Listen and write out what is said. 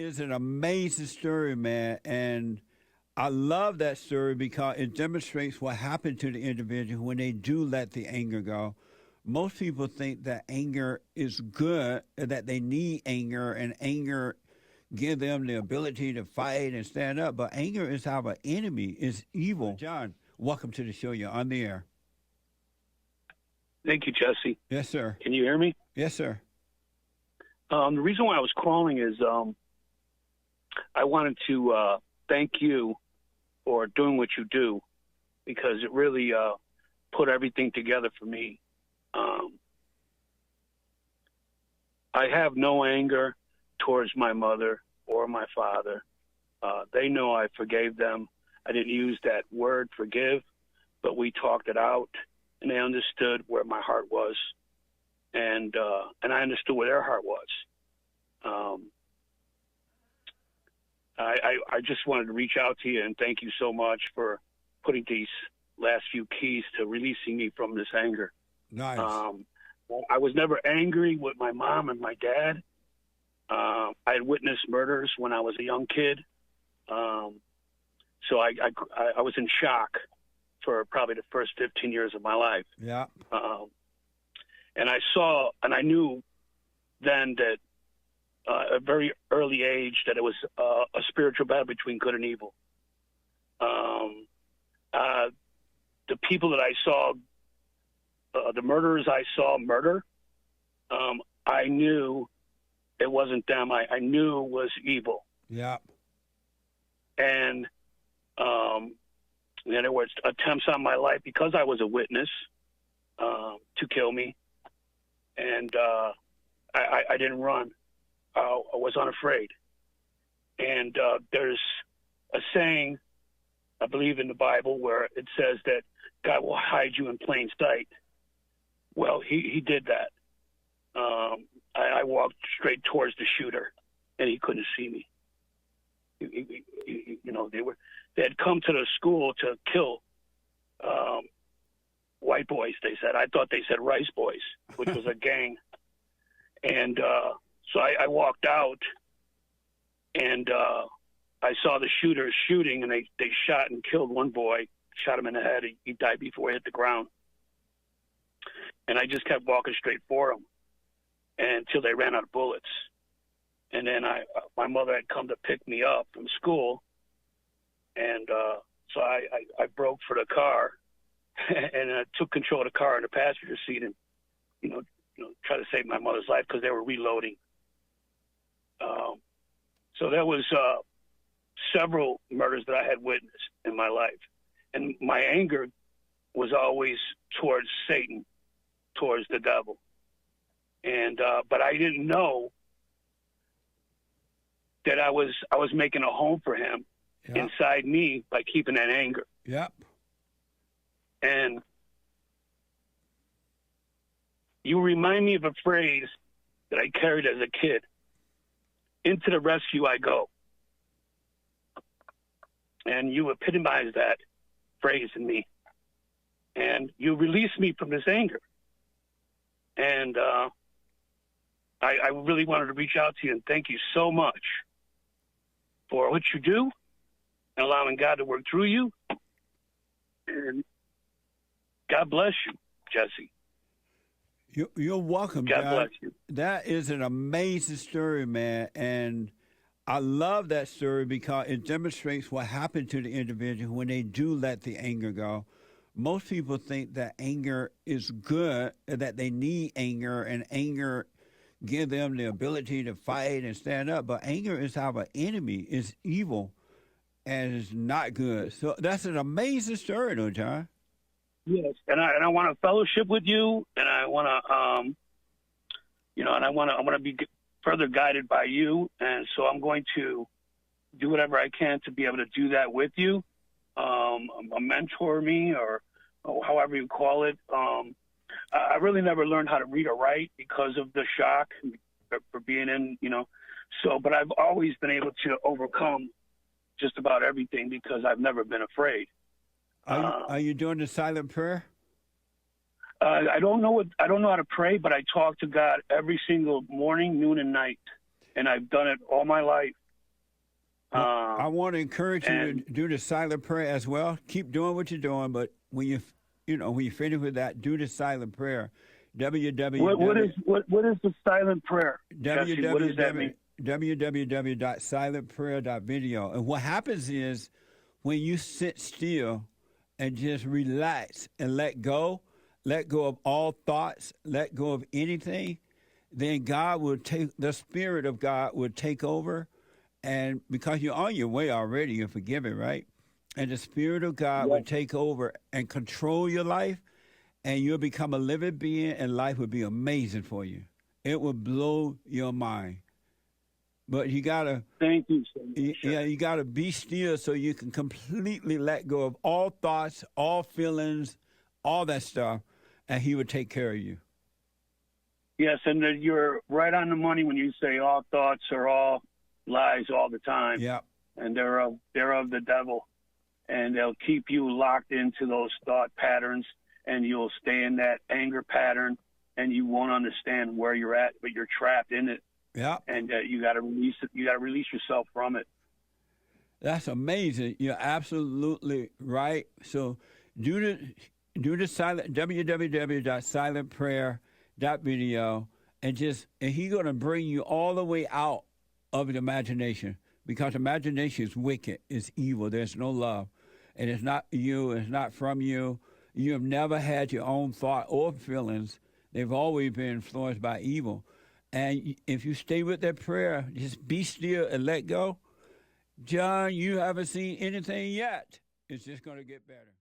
is an amazing story, man. And I love that story because it demonstrates what happened to the individual when they do let the anger go. Most people think that anger is good, that they need anger, and anger give them the ability to fight and stand up. But anger is our enemy, it's evil. John, welcome to the show. You're on the air. Thank you, Jesse. Yes, sir. Can you hear me? Yes, sir. The reason why I was calling is I wanted to thank you for doing what you do, because it really put everything together for me. I have no anger towards my mother or my father. They know I forgave them. I didn't use that word forgive, but we talked it out, and they understood where my heart was, and I understood where their heart was. I just wanted to reach out to you and thank you so much for putting these last few keys to releasing me from this anger. Nice. I was never angry with my mom and my dad. I had witnessed murders when I was a young kid. So I was in shock for probably the first 15 years of my life. Yeah. And I knew then that at a very early age that it was a spiritual battle between good and evil. The people that I saw, the murderers I saw murder, I knew it wasn't them. I knew it was evil. Yeah. And there were attempts on my life because I was a witness to kill me. And I didn't run. I was unafraid. And there's a saying, I believe in the Bible, where it says that God will hide you in plain sight. Well, he did that. I walked straight towards the shooter, and he couldn't see me. They had come to the school to kill white boys, they said. I thought they said rice boys, which was a gang. And so I walked out, and I saw the shooters shooting, and they shot and killed one boy, shot him in the head. He died before he hit the ground. And I just kept walking straight for him until they ran out of bullets. And then my mother had come to pick me up from school, and so I broke for the car, and I took control of the car in the passenger seat, and try to save my mother's life because they were reloading. So there was several murders that I had witnessed in my life, and my anger was always towards Satan, towards the devil, and but I didn't know that I was making a home for him inside me by keeping that anger. Yep. And you remind me of a phrase that I carried as a kid. Into the rescue I go. And you epitomize that phrase in me. And you release me from this anger. And I really wanted to reach out to you and thank you so much for what you do and allowing God to work through you. And God bless you, Jesse. You're welcome, God John. bless you. That is an amazing story, man. And I love that story because it demonstrates what happened to the individual when they do let the anger go. Most people think that anger is good, that they need anger, and anger give them the ability to fight and stand up. But anger is our enemy, it's evil, and it's not good. So that's an amazing story, though, John. Yes, and I want to fellowship with you, and I want to, and I want to be further guided by you, and so I'm going to do whatever I can to be able to do that with you, mentor me, or however you call it. I really never learned how to read or write because of the shock for being in, but I've always been able to overcome just about everything because I've never been afraid. Are you doing the silent prayer? I don't know how to pray, but I talk to God every single morning, noon, and night, and I've done it all my life. I want to encourage you and to do the silent prayer as well. Keep doing what you're doing, but when when you finish with that, do the silent prayer. what is the silent prayer, Jesse? What does that mean? www.silentprayer.video. And what happens is when you sit still and just relax and let go of all thoughts, let go of anything, then the Spirit of God will take over. And because you're on your way already, you're forgiven, right? And the Spirit of God will take over and control your life, and you'll become a living being, and life will be amazing for you. It will blow your mind. But you gotta Thank you so much. you gotta be still so you can completely let go of all thoughts, all feelings, all that stuff, and He will take care of you. Yes, and you're right on the money when you say all thoughts are all lies all the time. Yeah. And they're of the devil, and they'll keep you locked into those thought patterns, and you'll stay in that anger pattern, and you won't understand where you're at, but you're trapped in it. Yeah. And you got to release it. You got to release yourself from it. That's amazing. You're absolutely right. So do the silent www.silentprayer.video, and He's going to bring you all the way out of the imagination, because imagination is wicked, it's evil. There's no love, and it's not you. It's not from you. You have never had your own thought or feelings. They've always been influenced by evil. And if you stay with that prayer, just be still and let go. John, you haven't seen anything yet. It's just going to get better.